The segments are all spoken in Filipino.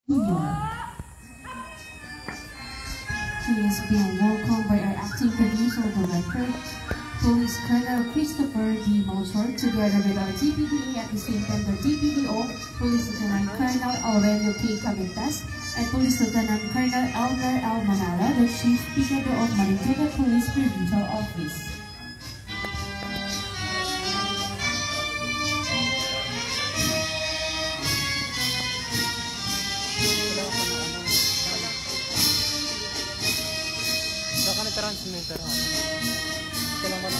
New York. He is being welcomed by our acting provincial director, Police Colonel Christopher D. Motor, together with our DPDA at the same time the DPDO, Police Lieutenant Colonel Aurelio K. Camintas, and Police Lieutenant Colonel Elmer L. Manala, the Chief Brigadier of Manitoba Police Provincial Office. Transmitter kailangan mo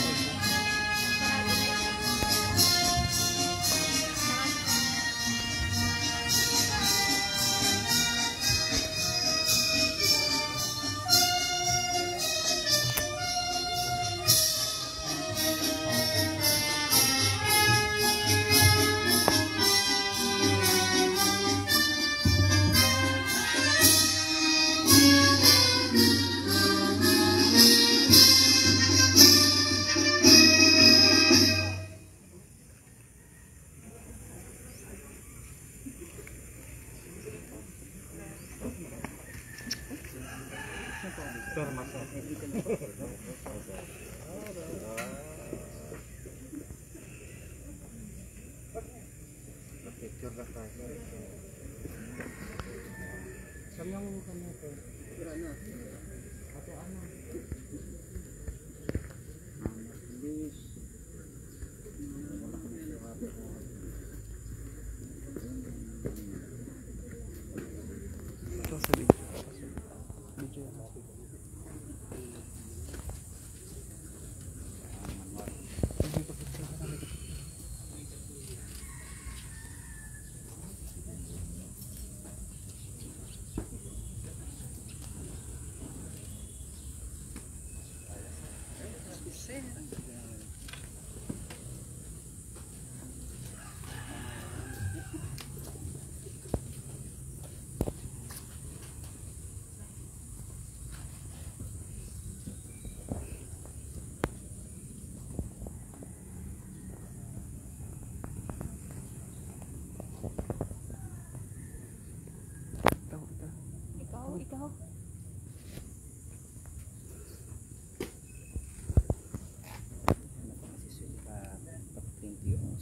na picture na tayo. Saan yung kanya ito? Ano? Ate ano? Bilis. Ito sa video. Ikaw.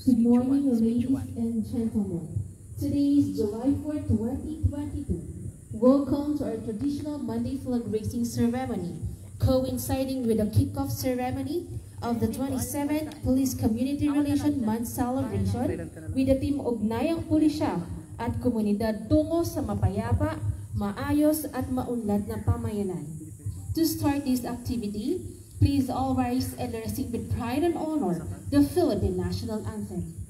Good morning, ladies and gentlemen. Today is July 4, 2022. Welcome to our traditional Monday flag raising ceremony, coinciding with the kickoff ceremony of the 27th Police Community Relation Month celebration with the team Ugnayang Pulisya at Komunidad tungo sa mapayapa, maayos at maunlad na pamayanan. To start this activity, please all rise and sing with pride and honor the Philippine National Anthem.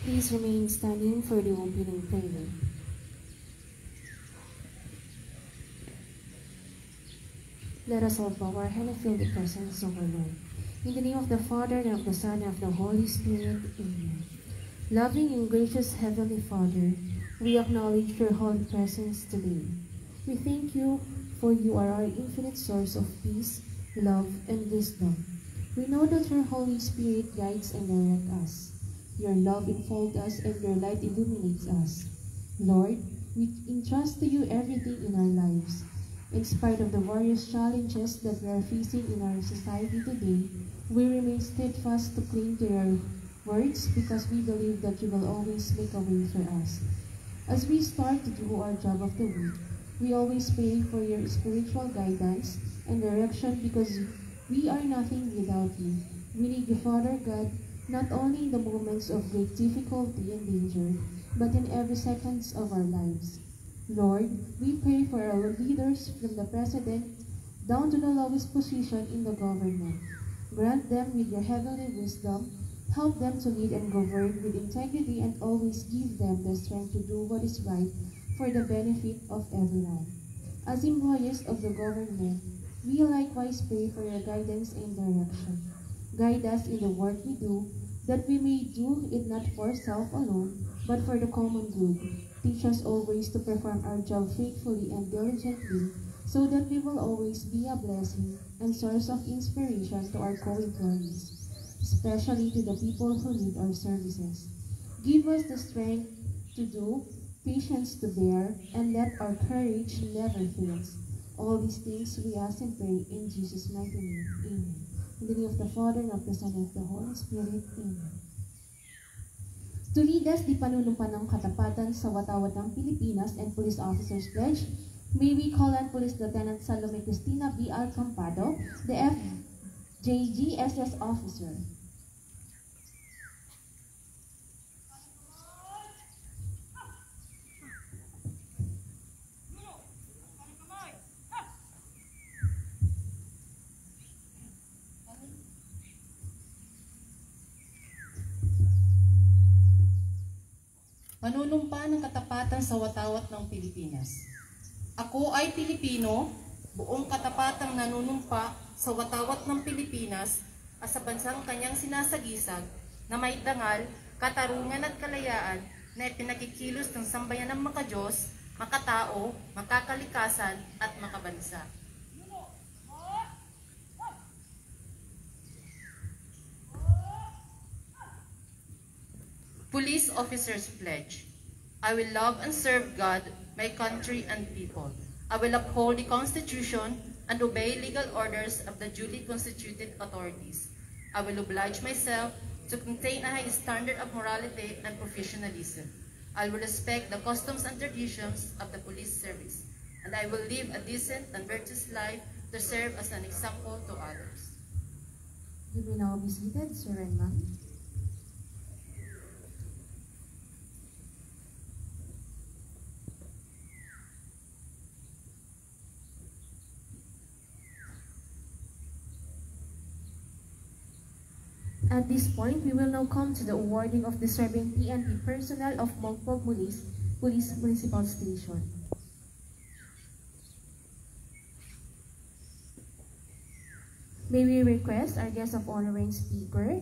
Please remain standing for the opening prayer. Let us all bow our head and feel the presence of our Lord. In the name of the Father, and of the Son, and of the Holy Spirit. Amen. Loving and gracious Heavenly Father, we acknowledge your holy presence today. We thank you for you are our infinite source of peace, love, and wisdom. We know that your Holy Spirit guides and directs us. Your love enfolds us and your light illuminates us. Lord, we entrust to you everything in our lives. In spite of the various challenges that we are facing in our society today, we remain steadfast to cling to your words because we believe that you will always make a way for us. As we start to do our job of the week, we always pray for your spiritual guidance and direction because we are nothing without you. We need you, Father God, not only in the moments of great difficulty and danger, but in every second of our lives. Lord, we pray for our leaders from the President down to the lowest position in the government. Grant them with your heavenly wisdom, help them to lead and govern with integrity, and always give them the strength to do what is right for the benefit of everyone. As employees of the government, we likewise pray for your guidance and direction. Guide us in the work we do, that we may do it not for self alone, but for the common good. Teach us always to perform our job faithfully and diligently, so that we will always be a blessing and source of inspiration to our co-employees, especially to the people who need our services. Give us the strength to do, patience to bear, and let our courage never fail. All these things we ask and pray in Jesus' mighty name. Amen. In the name of the Father, and of the Son, and of the Holy Spirit. Amen. To lead us di panunumpa ng katapatan sa watawat ng Pilipinas and Police Officers Pledge, may we call on Police Lieutenant Salome Cristina B. Alcampado, the FJGSS officer. Panunumpa ng katapatan sa watawat ng Pilipinas. Ako ay Pilipino, buong katapatang nanunumpa sa watawat ng Pilipinas at sa bansang kanyang sinasagisag na may dangal, katarungan at kalayaan na ipinakikilos ng sambayan ng makadiyos, makatao, makakalikasan at makabansa. Police Officers Pledge. I will love and serve God, my country, and people. I will uphold the Constitution and obey legal orders of the duly constituted authorities. I will oblige myself to maintain a high standard of morality and professionalism. I will respect the customs and traditions of the police service, and I will live a decent and virtuous life to serve as an example to others. You may now be seated, sir and ma'am. At this point, we will now come to the awarding of deserving PNP personnel of Mongpog Police Municipal Station. May we request our guest of honor and speaker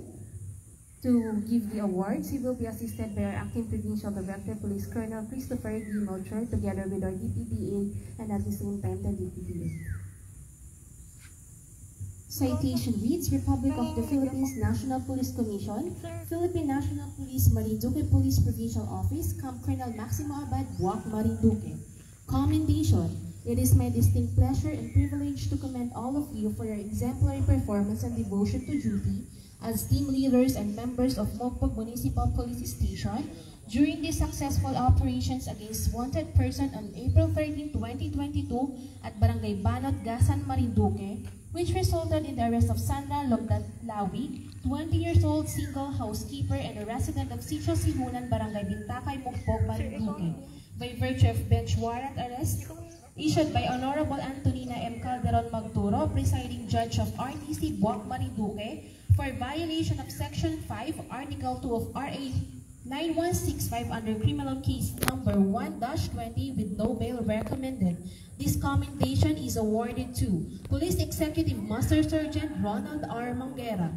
to give the awards. He will be assisted by our Acting Provincial Director, Police Colonel Christopher D. Melcher, together with our DPDA and at the same time the DPDA. Citation reads, Republic of the Philippines National Police Commission, Philippine National Police Marinduque Police Provincial Office, Camp Colonel Maximo Abad, Buwak, Marinduque. Commendation. It is my distinct pleasure and privilege to commend all of you for your exemplary performance and devotion to duty as team leaders and members of Mongpog Municipal Police Station during the successful operations against wanted person on April 13, 2022 at Barangay Banot, Gasan, Marinduque, which resulted in the arrest of Sandra Lomdatlawi, 20 years old, single housekeeper and a resident of Sitio Sihunan, Barangay Bintakay, Mongpog, Marinduque, by virtue of bench warrant arrest issued by Honorable Antonina M. Calderon Magturo, presiding judge of RTC Buwak, Marinduque, for violation of Section 5, Article 2 of RA 9165 under criminal case number 1-20 with no bail recommended. This commendation is awarded to Police Executive Master Sergeant Ronald R. Manguera.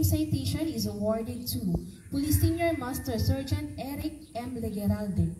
same citation is awarded to Police Senior Master Sergeant Eric M. Legeralde.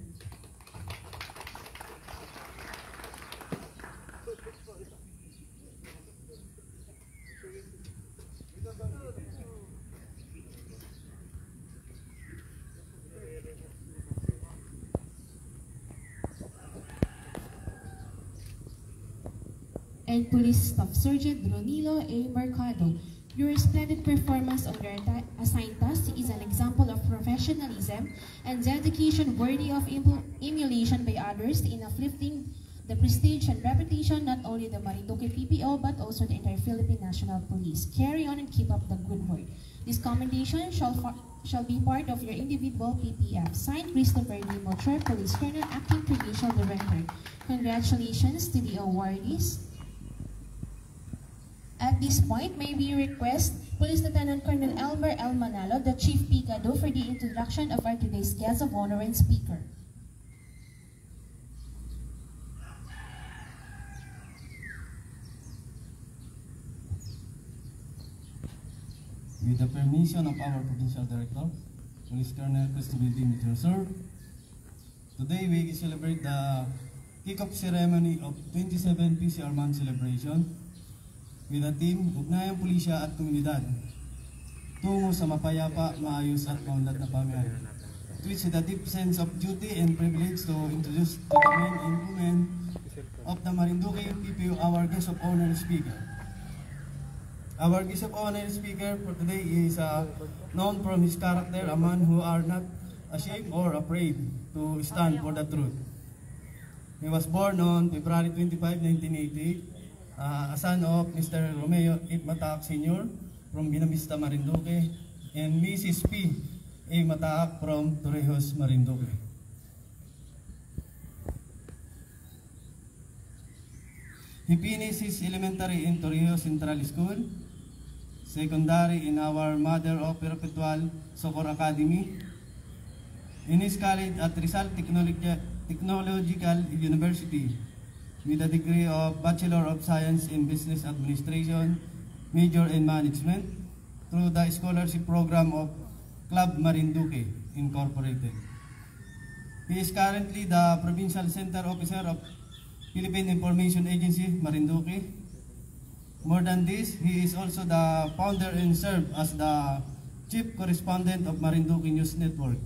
And Police Staff Sergeant Ronilo A. Mercado. Your splendid performance on your assigned task is an example of professionalism and dedication worthy of emulation by others in uplifting the prestige and reputation not only the Marinduque PPO but also the entire Philippine National Police. Carry on and keep up the good work. This commendation shall be part of your individual PPF. Signed, Christopher D. Mocher, Police Colonel, Acting Provincial Director. Congratulations to the awardees. At this point, may we request Police Lieutenant Colonel Elmer L. Manalo, the Chief Picado, for the introduction of our today's guest of honor and speaker. With the permission of our Provincial Director, Police Colonel Christopher D. Mocher, today we celebrate the kick-off ceremony of 27 PCR Month celebration with the theme, Ugnayang Pulisya at Komunidad, tungo sa mapayapa, maayos at maunlad na pamayanan. Which is the deep sense of duty and privilege to introduce to the men and women of the Marinduque PPO our guest of honor speaker. Our guest of honor speaker for today is known from his character, a man who are not ashamed or afraid to stand for the truth. He was born on February 25, 1988, a son of Mr. Romeo A. Mataak Sr. from Binamista, Marinduque, and Mrs. P. A. Mataak from Torrijos, Marinduque. He finished his elementary in Torrijos Central School, secondary in our Mother of Perpetual Socorro Academy, in his college at Rizal Technological University, with a degree of Bachelor of Science in Business Administration, major in Management, through the scholarship program of Club Marinduque Incorporated. He is currently the Provincial Center Officer of Philippine Information Agency, Marinduque. More than this, he is also the founder and served as the Chief Correspondent of Marinduque News Network.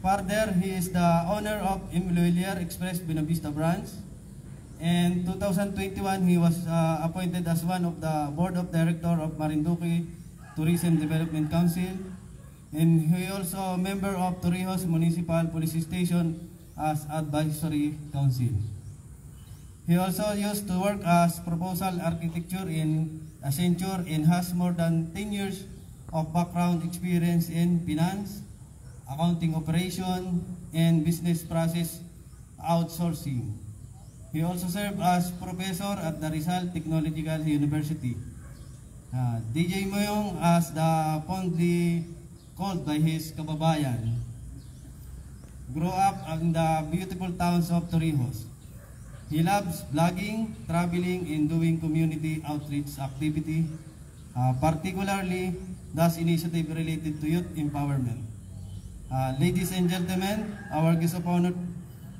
Further, he is the owner of Immobilier Express Binavista branch. In 2021, he was appointed as one of the Board of Directors of Marinduque Tourism Development Council. And he also a member of Torrijos Municipal Police Station as Advisory Council. He also used to work as proposal architecture in Accenture and has more than 10 years of background experience in finance, accounting operation, and business process outsourcing. He also served as professor at the Rizal Technological University. DJ Moyong, as the fondly called by his kababayan, grew up in the beautiful towns of Torrijos. He loves vlogging, traveling, and doing community outreach activity, particularly those initiatives related to youth empowerment. Ladies and gentlemen, our guest of honor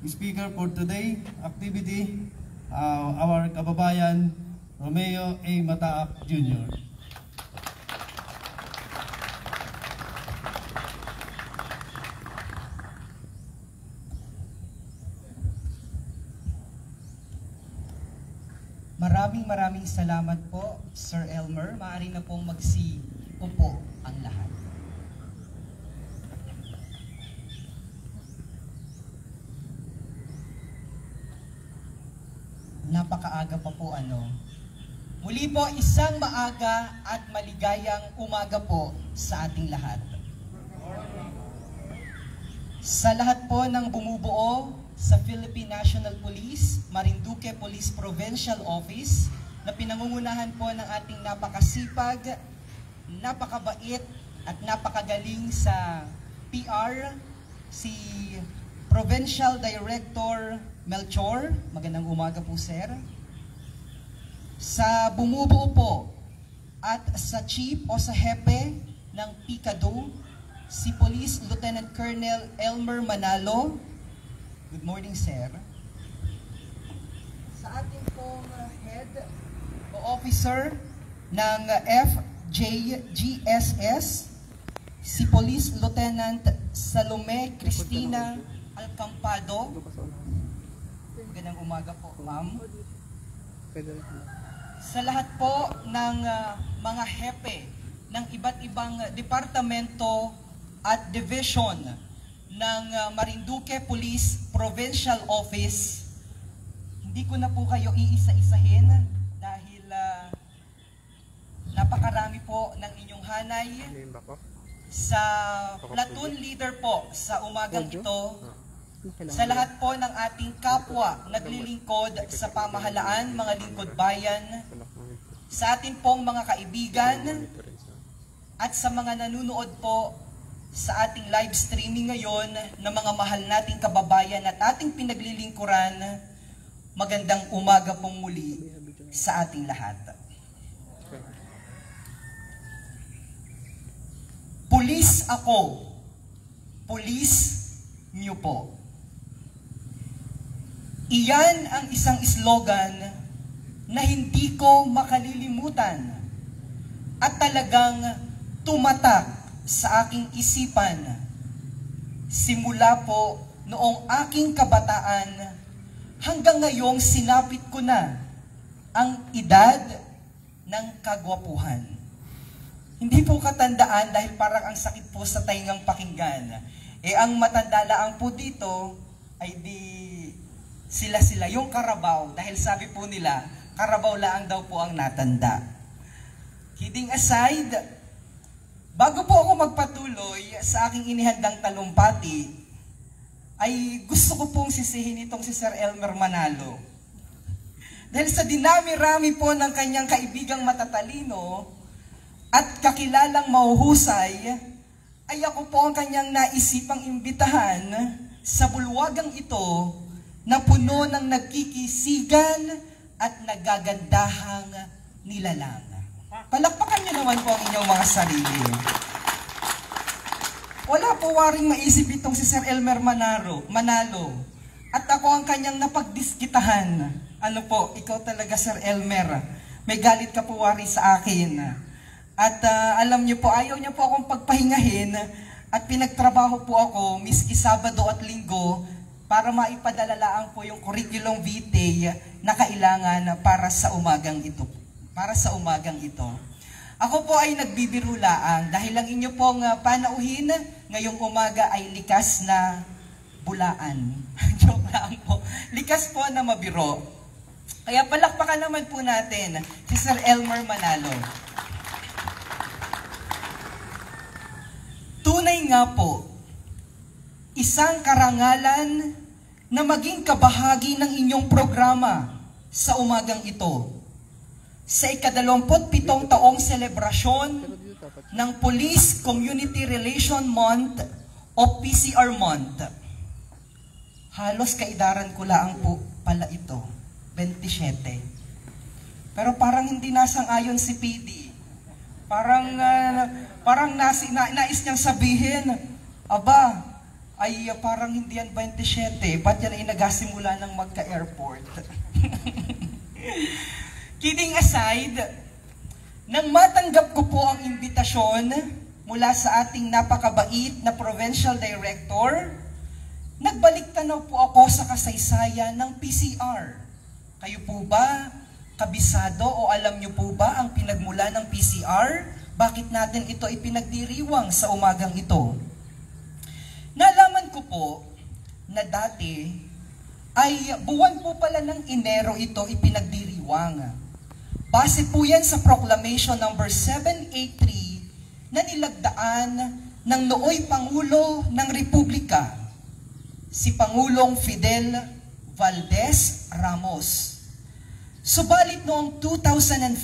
speaker for today activity, our kababayan Romeo A. Mataak Jr. Maraming salamat po, Sir Elmer. Maaari na pong magsiupo ang lahat. Napakaaga pa po Muli po, isang maaga at maligayang umaga po sa ating lahat. Sa lahat po ng bumubuo sa Philippine National Police, Marinduque Police Provincial Office, na pinangungunahan po ng ating napakasipag, napakabait at napakagaling sa PR, si Provincial Director Melchor. Magandang umaga po, sir. Sa bumubuo po at sa Chief o sa Hepe ng PICADO, si Police Lieutenant Colonel Elmer Manalo. Good morning, sir. Sa ating pong head o officer ng FJGSS, si Police Lieutenant Salome Cristina Alcampado. Magandang umaga po, ma'am. Sa lahat po ng mga hepe ng iba't ibang departamento at division ng Marinduque Police Provincial Office, hindi ko na po kayo iisa-isahin dahil napakarami po ng inyong hanay. Sa platoon leader po sa umagang ito, sa lahat po ng ating kapwa naglilingkod sa pamahalaan, mga lingkod bayan, sa atin pong mga kaibigan, at sa mga nanonood po sa ating live streaming ngayon na mga mahal nating kababayan at ating pinaglilingkuran, magandang umaga pong muli sa ating lahat. Pulis ako, pulis niyo po. Iyan ang isang slogan na hindi ko makalilimutan at talagang tumatak sa aking isipan simula po noong aking kabataan hanggang ngayong sinapit ko na ang edad ng kagwapuhan. Hindi po katandaan dahil parang ang sakit po sa taingang pakinggan. Ang matandalaang po dito ay di sila-sila, yung karabaw, dahil sabi po nila, karabaw lang daw po ang natanda. Kidding aside, bago po ako magpatuloy sa aking inihandang talumpati, ay gusto ko pong sisihin itong si Sir Elmer Manalo. Dahil sa dinami-rami po ng kanyang kaibigang matatalino at kakilalang mahuhusay, ay ako po ang kanyang naisipang imbitahan sa bulwagang ito na puno ng nagkikisigan at nagagandahang nilalang. Palakpakan niyo naman po ang inyong mga sarili. Wala po waring maisip itong si Sir Elmer Manalo. At ako ang kanyang napagdiskitahan. Ano po, ikaw talaga Sir Elmer. May galit ka po wari sa akin. At alam niyo po, ayaw niyo po akong pagpahingahin at pinagtrabaho po ako miski Sabado at Linggo para maipadalalaan po yung curriculum vitae na kailangan para sa umagang ito. Ako po ay nagbibiro laang dahil ang inyo pong panauhin ngayong umaga ay likas na bulaan. Joke lang po. Likas po na mabiro. Kaya palakpakan naman po natin si Sir Elmer Manalo. Tunay nga po, isang karangalan na maging kabahagi ng inyong programa sa umagang ito. Sa ika-27 taong selebrasyon ng Police Community Relation Month o PCR Month. Halos kaidaran ko lang po pala ito, 27. Pero parang hindi nasang-ayon si PD. Parang nais niyang sabihin, aba, ay parang hindi yan 27, ba't yan ay nagasimula ng magka-airport? Kidding aside, nang matanggap ko po ang imbitasyon mula sa ating napakabait na Provincial Director, nagbalik tanaw po ako sa kasaysayan ng PCR. Kayo po ba kabisado o alam niyo po ba ang pinagmula ng PCR? Bakit natin ito ipinagdiriwang sa umagang ito? Nalaman ko po na dati ay buwan po pala ng Enero ito ipinagdiriwang. Base po yan sa Proclamation number 783 na nilagdaan ng nooy Pangulo ng Republika, si Pangulong Fidel Valdez Ramos. Subalit noong 2005,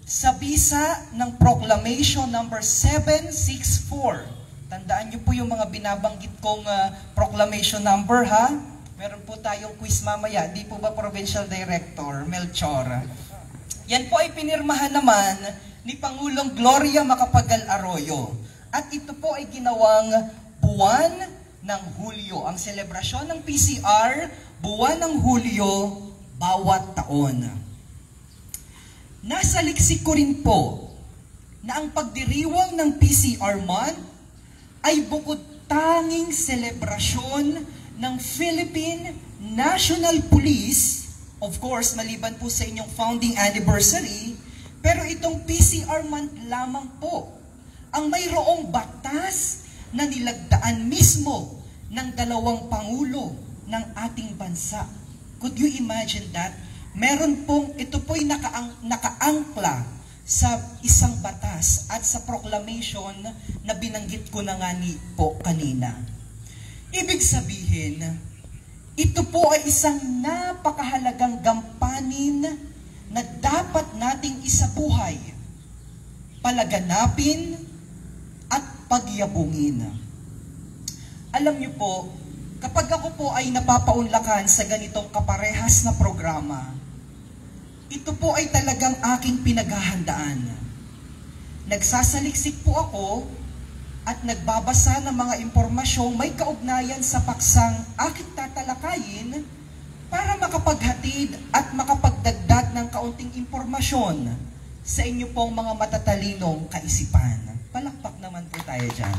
sa bisa ng Proclamation number 764, tandaan niyo po yung mga binabanggit kong proclamation number, ha? Meron po tayong quiz mamaya. Di po ba Provincial Director Melchor? Yan po ay pinirmahan naman ni Pangulong Gloria Macapagal Arroyo. At ito po ay ginawang buwan ng Hulyo. Ang selebrasyon ng PCR, buwan ng Hulyo, bawat taon. Nasa liksik ko rin po na ang pagdiriwang ng PCR Month ay bukod tanging selebrasyon ng Philippine National Police, of course, maliban po sa inyong founding anniversary, pero itong PCR Month lamang po ang mayroong batas na nilagdaan mismo ng dalawang pangulo ng ating bansa. Could you imagine that? Meron pong, ito po'y nakaangkla sa isang batas at sa proclamation na binanggit ko na nga po kanina. Ibig sabihin, ito po ay isang napakahalagang gampanin na dapat nating isabuhay, palaganapin at pagyabungin. Alam niyo po, kapag ako po ay napapaunlakan sa ganitong kaparehas na programa, ito po ay talagang aking pinaghahandaan. Nagsasaliksik po ako at nagbabasa ng mga impormasyong may kaugnayan sa paksang aking tatalakayin para makapaghatid at makapagdagdag ng kaunting impormasyon sa inyo pong mga matatalinong kaisipan. Palakpak naman po tayo dyan.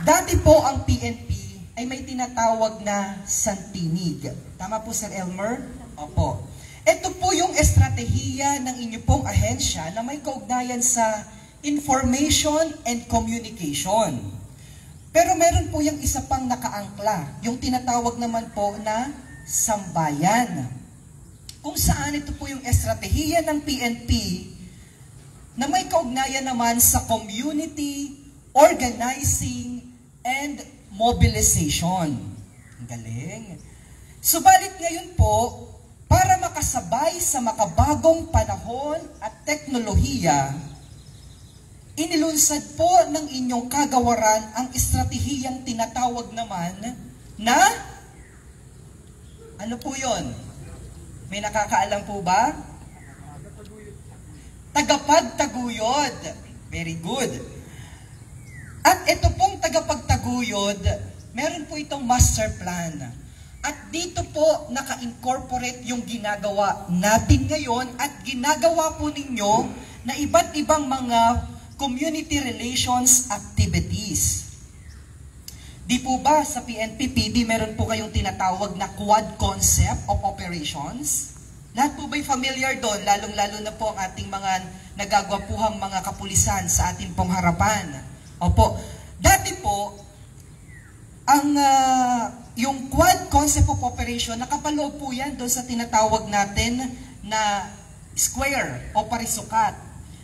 Dati po ang PNP ay may tinatawag na santinig. Tama po, Sir Elmer? Opo. Ito po yung estratehiya ng inyo pong ahensya na may kaugnayan sa information and communication. Pero meron po yung isa pang nakaangkla, yung tinatawag naman po na sambayan. Kung saan ito po yung estratehiya ng PNP na may kaugnayan naman sa community, organizing, and mobilization. Ang galing. Subalit ngayon po, para makasabay sa makabagong panahon at teknolohiya, inilunsad po ng inyong kagawaran ang estratehiyang tinatawag naman na, ano po yon? May nakakaalam po ba? Tagapagtaguyod. Very good. At ito pong tagapagtaguyod, meron po itong master plan. At dito po naka-incorporate yung ginagawa natin ngayon at ginagawa po ninyo na iba't ibang mga community relations activities. Di po ba sa PNP-PD meron po kayong tinatawag na quad concept of operations? Lahat po ba'y familiar doon? Lalong-lalo na po ang ating mga nagagwapuhang mga kapulisan sa ating pong harapan. Opo. Dati po, ang yung quad concept of operation, nakapaloob po yan doon sa tinatawag natin na square o parisukat.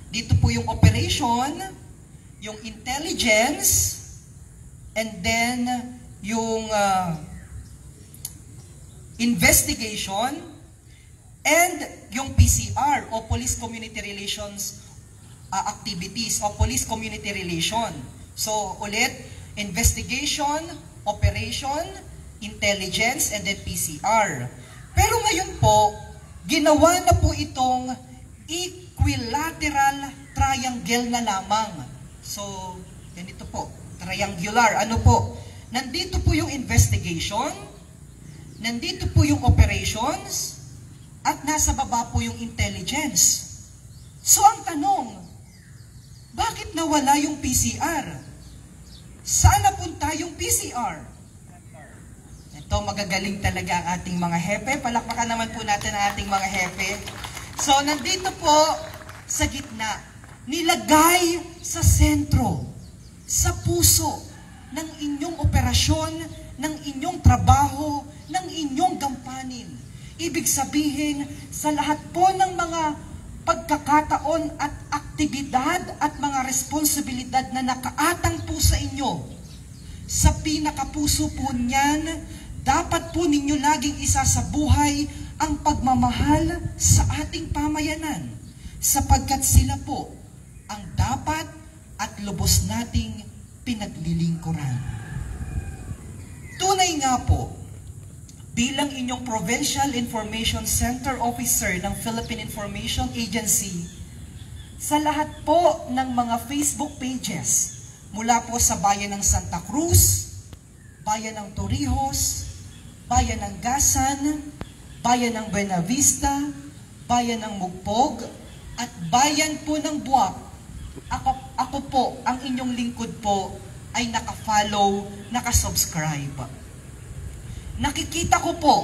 Dito po yung operation, yung intelligence, and then yung investigation, and yung PCR o Police Community Relations activities o Police Community Relation. So ulit, investigation, operation, intelligence, and then PCR. Pero ngayon po, ginawa na po itong equilateral triangle na lamang. So, ganito po, triangular. Ano po? Nandito po yung investigation, nandito po yung operations, at nasa baba po yung intelligence. So, ang tanong, bakit nawala yung PCR? Saan napunta yung PCR? Ito, magagaling talaga ang ating mga hepe. Palakpakan naman po natin ang ating mga hepe. So, nandito po sa gitna, nilagay sa sentro, sa puso ng inyong operasyon, ng inyong trabaho, ng inyong gampanin. Ibig sabihin, sa lahat po ng mga pagkakataon at aktibidad at mga responsibilidad na nakaatang po sa inyo, sa pinakapuso po niyan, dapat po ninyo laging isa sa buhay ang pagmamahal sa ating pamayanan, sapagkat sila po ang dapat at lubos nating pinaglilingkuran. Tunay nga po, bilang inyong Provincial Information Center Officer ng Philippine Information Agency, sa lahat po ng mga Facebook pages, mula po sa bayan ng Santa Cruz, bayan ng Torrijos, bayan ng Gasan, bayan ng Buena Vista, bayan ng Mugpog, at bayan po ng Buwak, ako po, ang inyong lingkod po, ay naka-follow, naka-subscribe. Nakikita ko po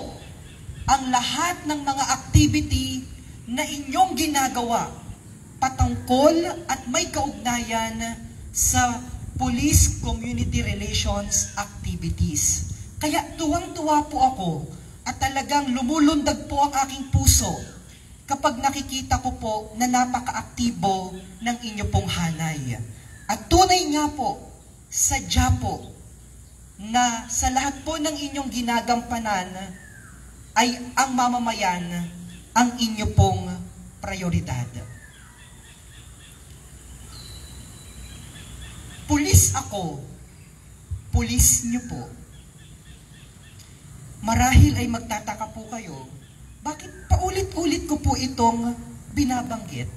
ang lahat ng mga activity na inyong ginagawa patungkol at may kaugnayan sa police community relations activities. Kaya tuwang-tuwa po ako at talagang lumulundag po ang aking puso kapag nakikita ko po na napaka-aktibo ng inyo pong hanay. At tunay nga po, sadya po, na sa lahat po ng inyong ginagampanan ay ang mamamayan ang inyo pong prioridad. Pulis ako, pulis niyo po. Marahil ay magtataka po kayo, bakit paulit-ulit ko po itong binabanggit?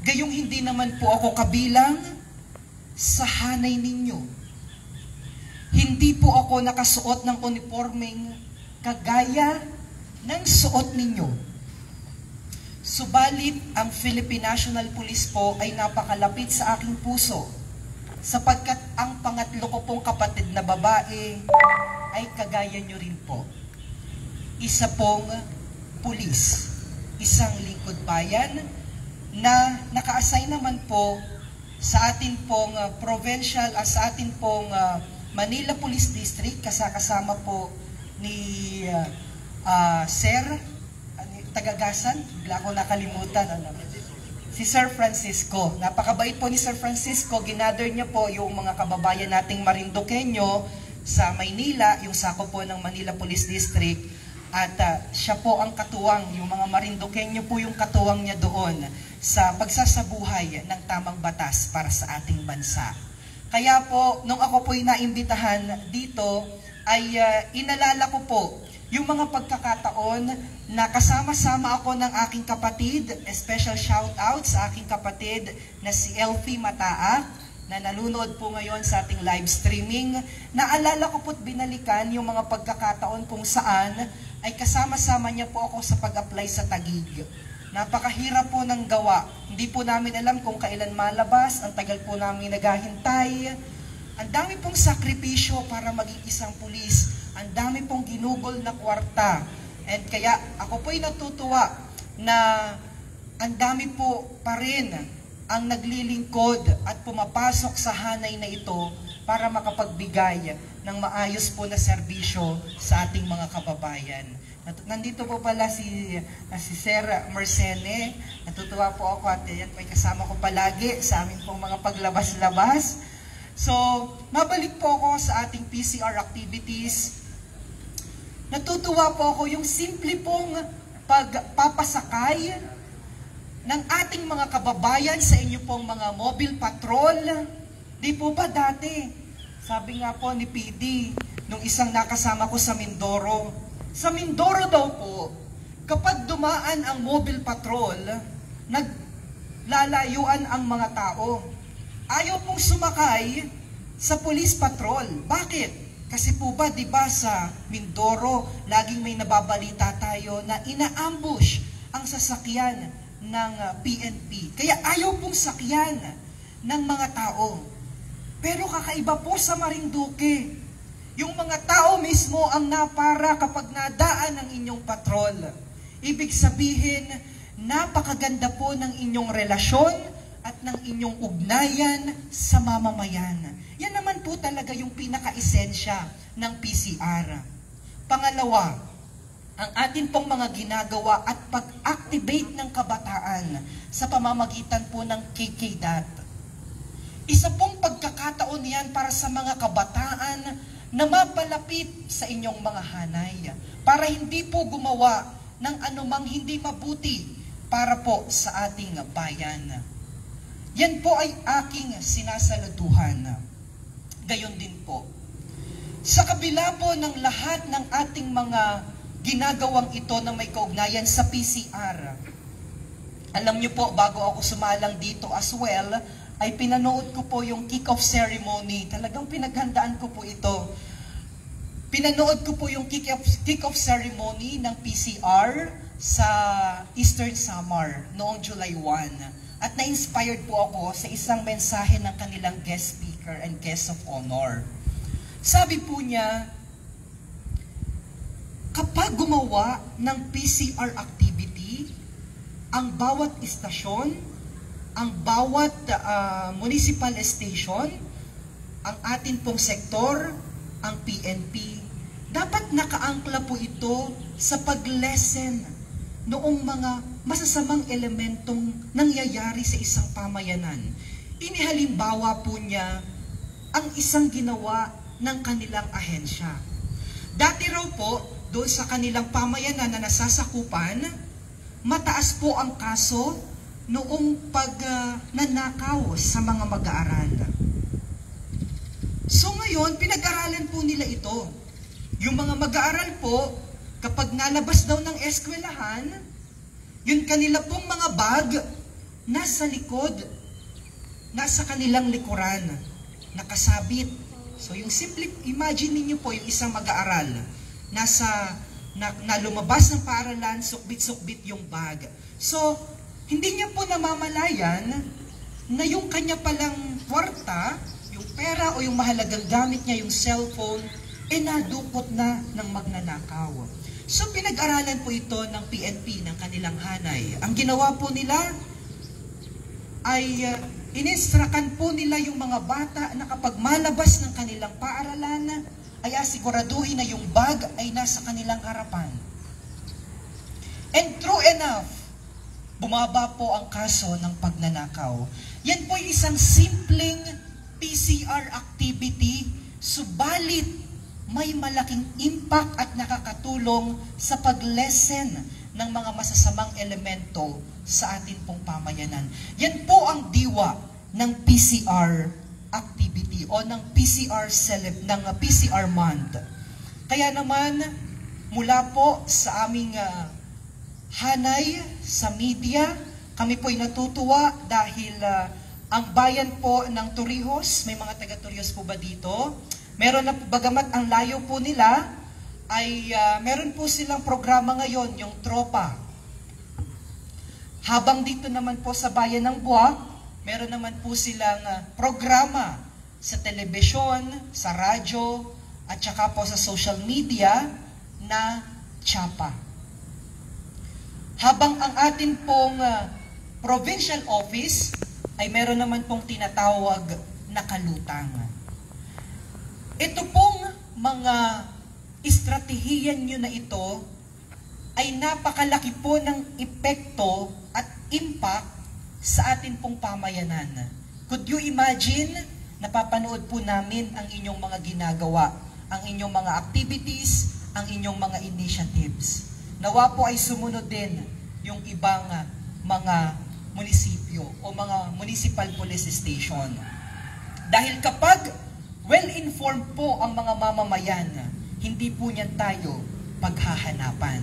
Gayong hindi naman po ako kabilang sa hanay ninyo. Hindi po ako nakasuot ng uniformeng kagaya ng suot ninyo. Subalit, ang Philippine National Police po ay napakalapit sa aking puso, sapagkat ang pangatlo ko pong kapatid na babae ay kagaya nyo rin po. Isa pong pulis, isang lingkod bayan na naka-assign naman po sa atin pong sa atin pong Manila Police District, kasama po ni Sir, tagagasan, bigla ko nakalimutan, si Sir Francisco. Napakabait po ni Sir Francisco, ginather niya po yung mga kababayan nating Marinduqueño sa Maynila, yung sako po ng Manila Police District, at siya po ang katuwang, yung mga Marinduqueño po yung katuwang niya doon sa pagsasabuhay ng tamang batas para sa ating bansa. Kaya po, nung ako po'y naimbitahan dito, ay inalala ko po yung mga pagkakataon na kasama-sama ako ng aking kapatid, special shout out sa aking kapatid na si Elfie Mataak, na nanonood po ngayon sa ating live streaming. Naalala ko po't binalikan yung mga pagkakataon kung saan ay kasama-sama niya po ako sa pag-apply sa Taguig. Napakahirap po ng gawa. Hindi po namin alam kung kailan malabas. Ang tagal po namin naghahintay. Ang dami pong sakripisyo para maging isang pulis. Ang dami pong ginugol na kwarta. And kaya ako po'y natutuwa na ang dami po pa rin ang naglilingkod at pumapasok sa hanay na ito para makapagbigay ng maayos po na serbisyo sa ating mga kababayan. Nandito po pala si Sir Mercene. Natutuwa po ako at yan may kasama ko palagi sa amin pong mga paglabas-labas. So, mabalik po ako sa ating PCR activities. Natutuwa po ako yung simple pong pagpapasakay ng ating mga kababayan sa inyo pong mga mobile patrol. Di po ba dati, sabi nga po ni PD, nung isang nakasama ko sa Mindoro, sa Mindoro daw po, kapag dumaan ang mobile patrol, naglalayuan ang mga tao. Ayaw pong sumakay sa police patrol. Bakit? Kasi po ba, di ba sa Mindoro, laging may nababalita tayo na ina-ambush ang sasakyan ng PNP. Kaya ayaw pong sakyan ng mga tao. Pero kakaiba po sa Marinduque, yung mga tao mismo ang napara kapag nadaan ang inyong patrol. Ibig sabihin, napakaganda po ng inyong relasyon at ng inyong ugnayan sa mamamayan. Yan naman po talaga yung pinaka-esensya ng PCR. Pangalawa, ang atin pong mga ginagawa at pag-activate ng kabataan sa pamamagitan po ng KKDAT. Isa pong pagkakataon yan para sa mga kabataan na mapalapit sa inyong mga hanay, para hindi po gumawa ng anumang hindi mabuti para po sa ating bayan. Yan po ay aking sinasaluduhan. Gayon din po, Sa kabila po ng lahat ng ating mga ginagawang ito na may kaugnayan sa PCR, alam niyo po, bago ako sumalang dito as well, ay pinanood ko po yung kick-off ceremony. Talagang pinaghandaan ko po ito. Pinanood ko po yung kick-off ceremony ng PCR sa Eastern Samar noong July 1. At na-inspired po ako sa isang mensahe ng kanilang guest speaker and guest of honor. Sabi po niya, kapag gumawa ng PCR activity, ang bawat istasyon, ang bawat municipal station, ang atin pong sektor, ang PNP, dapat nakaangkla po ito sa paglesen noong mga masasamang elementong nangyayari sa isang pamayanan. Inihalimbawa po niya ang isang ginawa ng kanilang ahensya. Dati raw po, doon sa kanilang pamayanan na nasasakupan, mataas po ang kaso noong pagnanakaw sa mga mag-aaral. So ngayon, pinag-aralan po nila ito. Yung mga mag-aaral po, kapag nalabas daw ng eskwelahan, yung kanila pong mga bag, nasa likod, nasa kanilang likuran, nakasabit. So yung simple, imagine niyo po yung isang mag-aaral, na lumabas ng paaralan, sukbit-sukbit yung bag. So, hindi niya po namamalayan na yung kanya palang kwarta, yung pera o yung mahalagang gamit niya, yung cellphone, nadukot na ng magnanakaw. So, pinag-aralan po ito ng PNP, ng kanilang hanay. Ang ginawa po nila ay ininstrakan po nila yung mga bata na kapag malabas ng kanilang paaralan, ay asiguraduhin na yung bag ay nasa kanilang harapan. And true enough, bumaba po ang kaso ng pagnanakaw. Yan po yung isang simpleng PCR activity, subalit may malaking impact at nakakatulong sa paglesen ng mga masasamang elemento sa atin pong pamayanan. Yan po ang diwa ng PCR activity o ng PCR PCR month. Kaya naman, mula po sa aming hanay sa media, kami po'y natutuwa dahil ang bayan po ng Torrijos, may mga taga-Torrijos po ba dito? Meron na, bagamat ang layo po nila, ay meron po silang programa ngayon, yung tropa. Habang dito naman po sa bayan ng Buwak, meron naman po silang programa sa telebisyon, sa radyo, at saka po sa social media na Tsapa. Habang ang atin pong provincial office ay meron naman pong tinatawag na kalutang. Ito pong mga estratehiyan nyo na ito ay napakalaki po ng epekto at impact sa atin pong pamayanan. Could you imagine, napapanood po namin ang inyong mga ginagawa, ang inyong mga activities, ang inyong mga initiatives. Nawa po ay sumunod din yung ibang mga munisipyo o mga municipal police station. Dahil kapag well-informed po ang mga mamamayan, hindi po niyan tayo paghahanapan.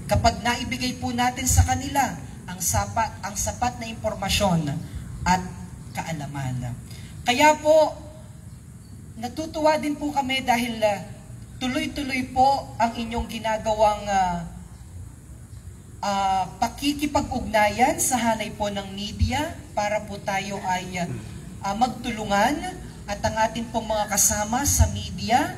Kapag naibigay po natin sa kanila ang sapat na impormasyon at kaalaman. Kaya po, natutuwa din po kami dahil tuloy-tuloy po ang inyong ginagawang pakikipag-ugnayan sa hanay po ng media para po tayo ay magtulungan at ang ating pong mga kasama sa media.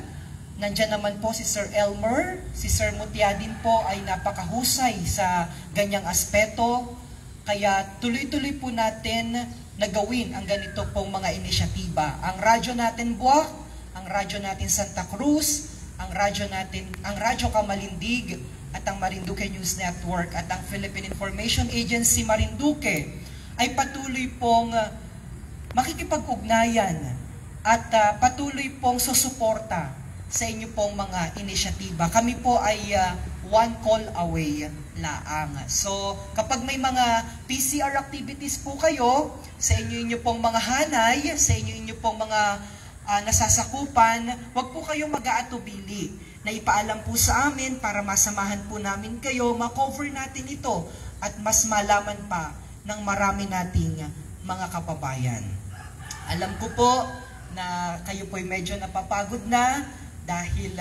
Nandiyan naman po si Sir Elmer, si Sir Mutia din po ay napakahusay sa ganyang aspeto. Kaya tuloy-tuloy po natin na gawin ang ganito pong mga inisyatiba. Ang radyo natin Buwak, ang radyo natin Santa Cruz, ang radyo Kamalindig, at ang Marinduque News Network at ang Philippine Information Agency Marinduque ay patuloy pong makikipag-ugnayan at patuloy pong susuporta sa inyo pong mga inisyatiba. Kami po ay one call away laang. So, kapag may mga PCR activities po kayo, sa inyo pong mga hanay, sa inyo pong mga nasasakupan, wag po kayong mag-aatubili na ipaalam po sa amin para masamahan po namin kayo, ma-cover natin ito at mas malaman pa ng marami nating mga kababayan. Alam ko po na kayo po ay medyo napapagod na dahil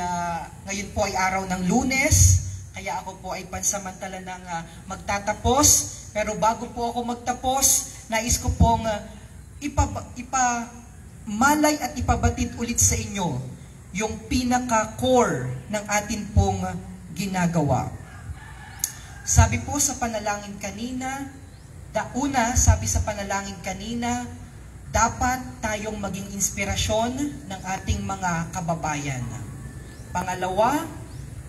ngayon po ay araw ng Lunes, kaya ako po ay pansamantala ng magtatapos. Pero bago po ako magtapos, nais ko pong ipamalay at ipabatid ulit sa inyo yung pinaka-core ng atin pong ginagawa. Sabi po sa panalangin kanina, sabi sa panalangin kanina, dapat tayong maging inspirasyon ng ating mga kababayan. Pangalawa,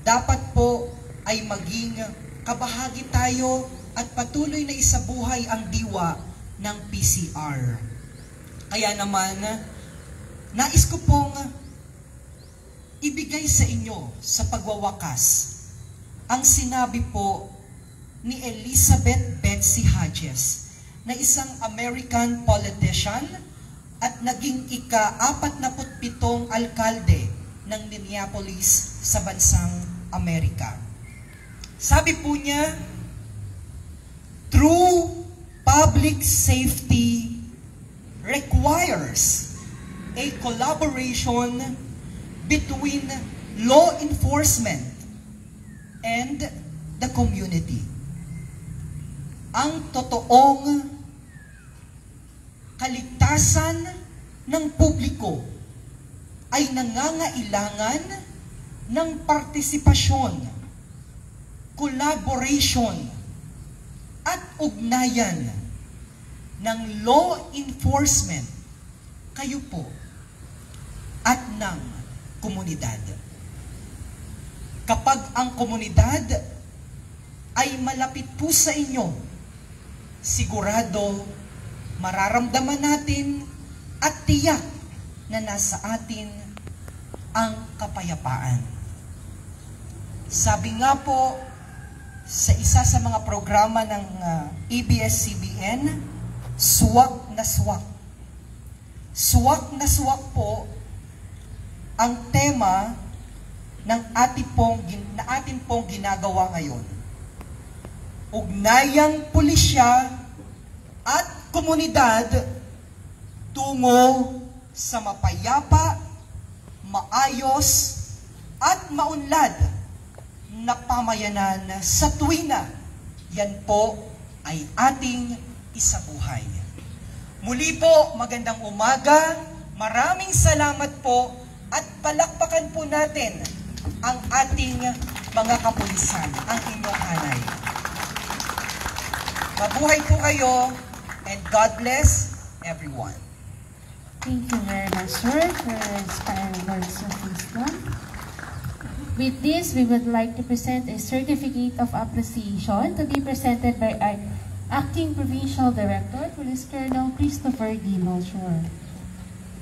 dapat po ay maging kabahagi tayo at patuloy na isabuhay ang diwa ng PCR. Kaya naman, nais ko pong ibigay sa inyo sa pagwawakas ang sinabi po ni Elizabeth Betsy Hodges, na isang American politician at naging ika-47 alkalde ng Minneapolis sa bansang Amerika. Sabi po niya, true public safety requires a collaboration between law enforcement and the community. Ang totoong kaligtasan ng publiko ay nangangailangan ng partisipasyon, collaboration, at ugnayan ng law enforcement, kayo po, at ng komunidad. Kapag ang komunidad ay malapit po sa inyo, sigurado mararamdaman natin at tiyak na nasa atin ang kapayapaan. Sabi nga po sa isa sa mga programa ng ABS-CBN, swak na swak. Swak na swak po ang tema ng atin pong ginagawa ngayon. Ugnayang pulisya at komunidad tungo sa mapayapa, maayos, at maunlad na pamayanan sa tuwina. Yan po ay ating isabuhay. Muli po, magandang umaga, maraming salamat po at palakpakan po natin ang ating mga kapulisan, ang inyong hanay. Mabuhay po kayo and God bless everyone. Thank you very much, sir, for inspiring words of wisdom. With this, we would like to present a certificate of appreciation to be presented by our Acting Provincial Director, Police Colonel Christopher D. Melchor.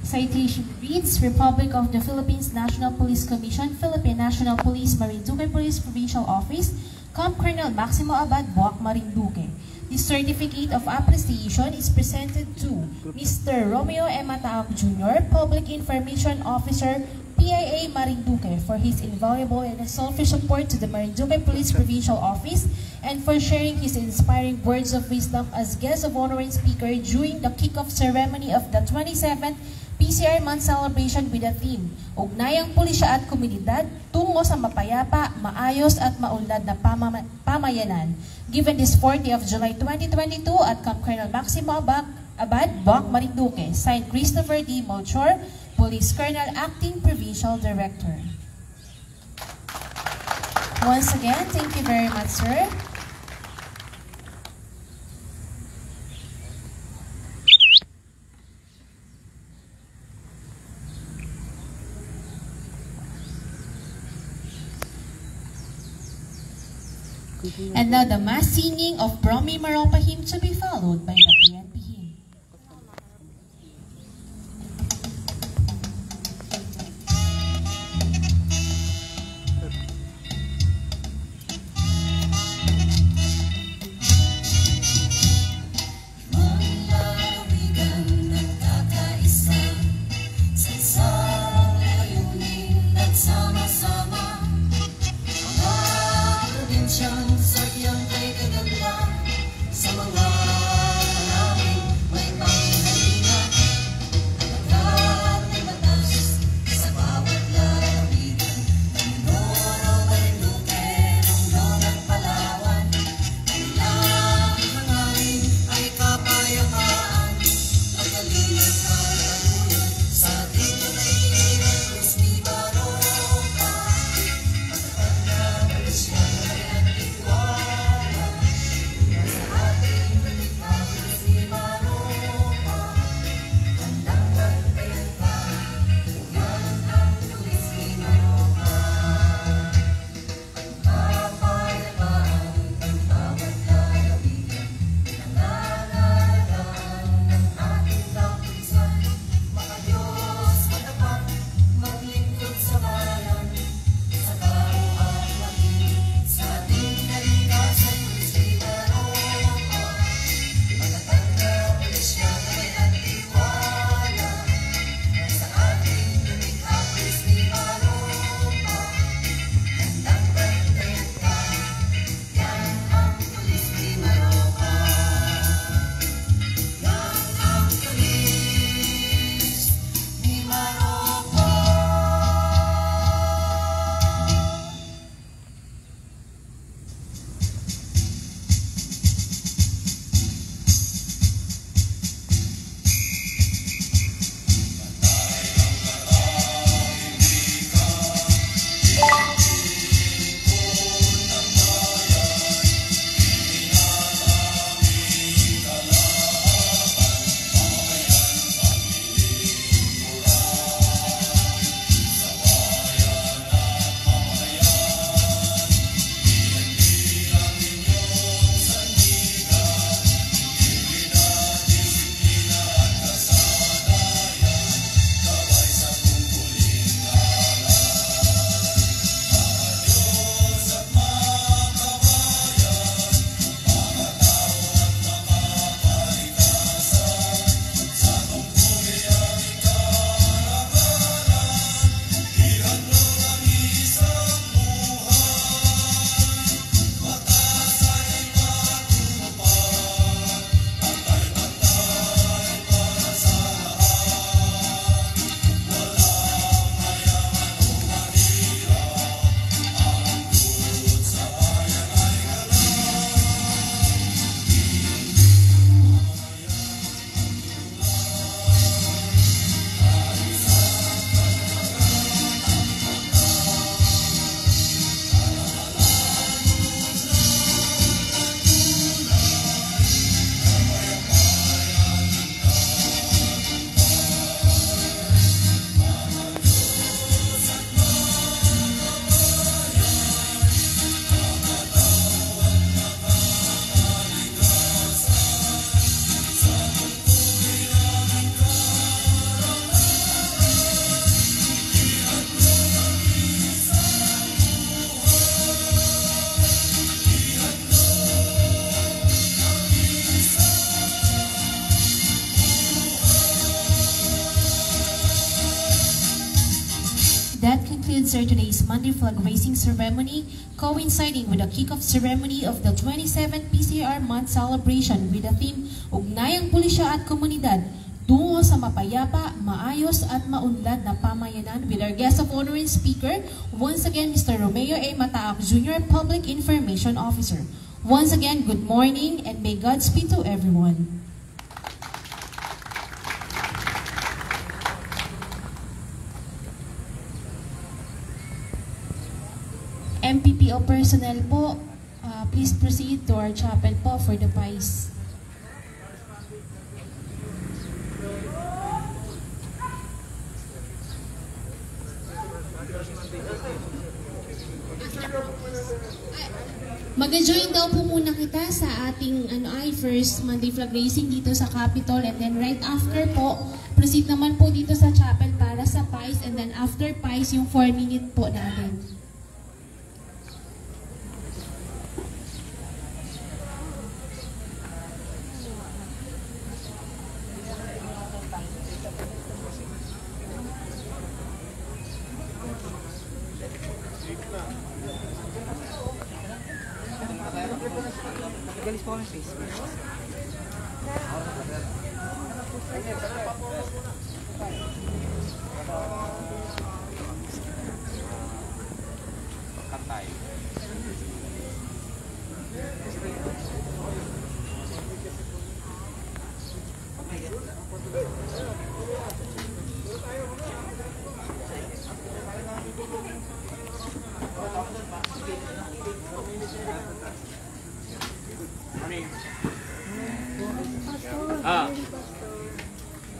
Citation reads, Republic of the Philippines National Police Commission, Philippine National Police, Marinduque Police Provincial Office, Camp Colonel Maximo Abad, Buwak, Marinduque. This certificate of appreciation is presented to Mr. Romeo M. Mataak Jr., Public Information Officer, PIA Marinduque, for his invaluable and unselfish support to the Marinduque Police Provincial Office and for sharing his inspiring words of wisdom as guest of honor and speaker during the kickoff ceremony of the 27th PCR Month celebration with the theme, Ugnayang Pulisya at Komunidad, tungo sa mapayapa, maayos at maunlad na pamayanan. Given this 40th of July 2022 at Camp Colonel Maximo Abad, Buwak, Marinduque. Signed, Christopher D. Melchor, Police Colonel, Acting Provincial Director. Once again, thank you very much, sir. And now the mass singing of Bromi Maropa hymn to be followed by the PNP hymn. Sa conducted today's Monday flag raising ceremony, coinciding with the kick-off ceremony of the 27th PCR month celebration with the theme Ugnayang Pulisya at Komunidad, tungo sa mapayapa, maayos at maunlad na pamayanan with our guest of honor and speaker, once again Mr. Romeo A. Mataak, Jr. Public Information Officer. Once again, good morning and may Godspeed to everyone. MPPO personnel po, please proceed to our chapel po for the pies. Mag-join daw po muna kita sa ating first Monday flag raising dito sa Capitol, and then right after po, proceed naman po dito sa chapel para sa pies, and then after pies yung 4-minute po natin. Galis po kami face. Kantay.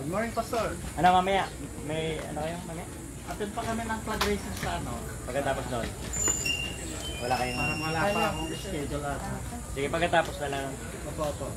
Good morning, Pastor. Ano mamaya? May ano kayong mamaya? Attend pa kami ng flag raising sa Pagkatapos doon. Wala kayong... Parang wala pa akong schedule at... Sige, pagkatapos na lang. Opo.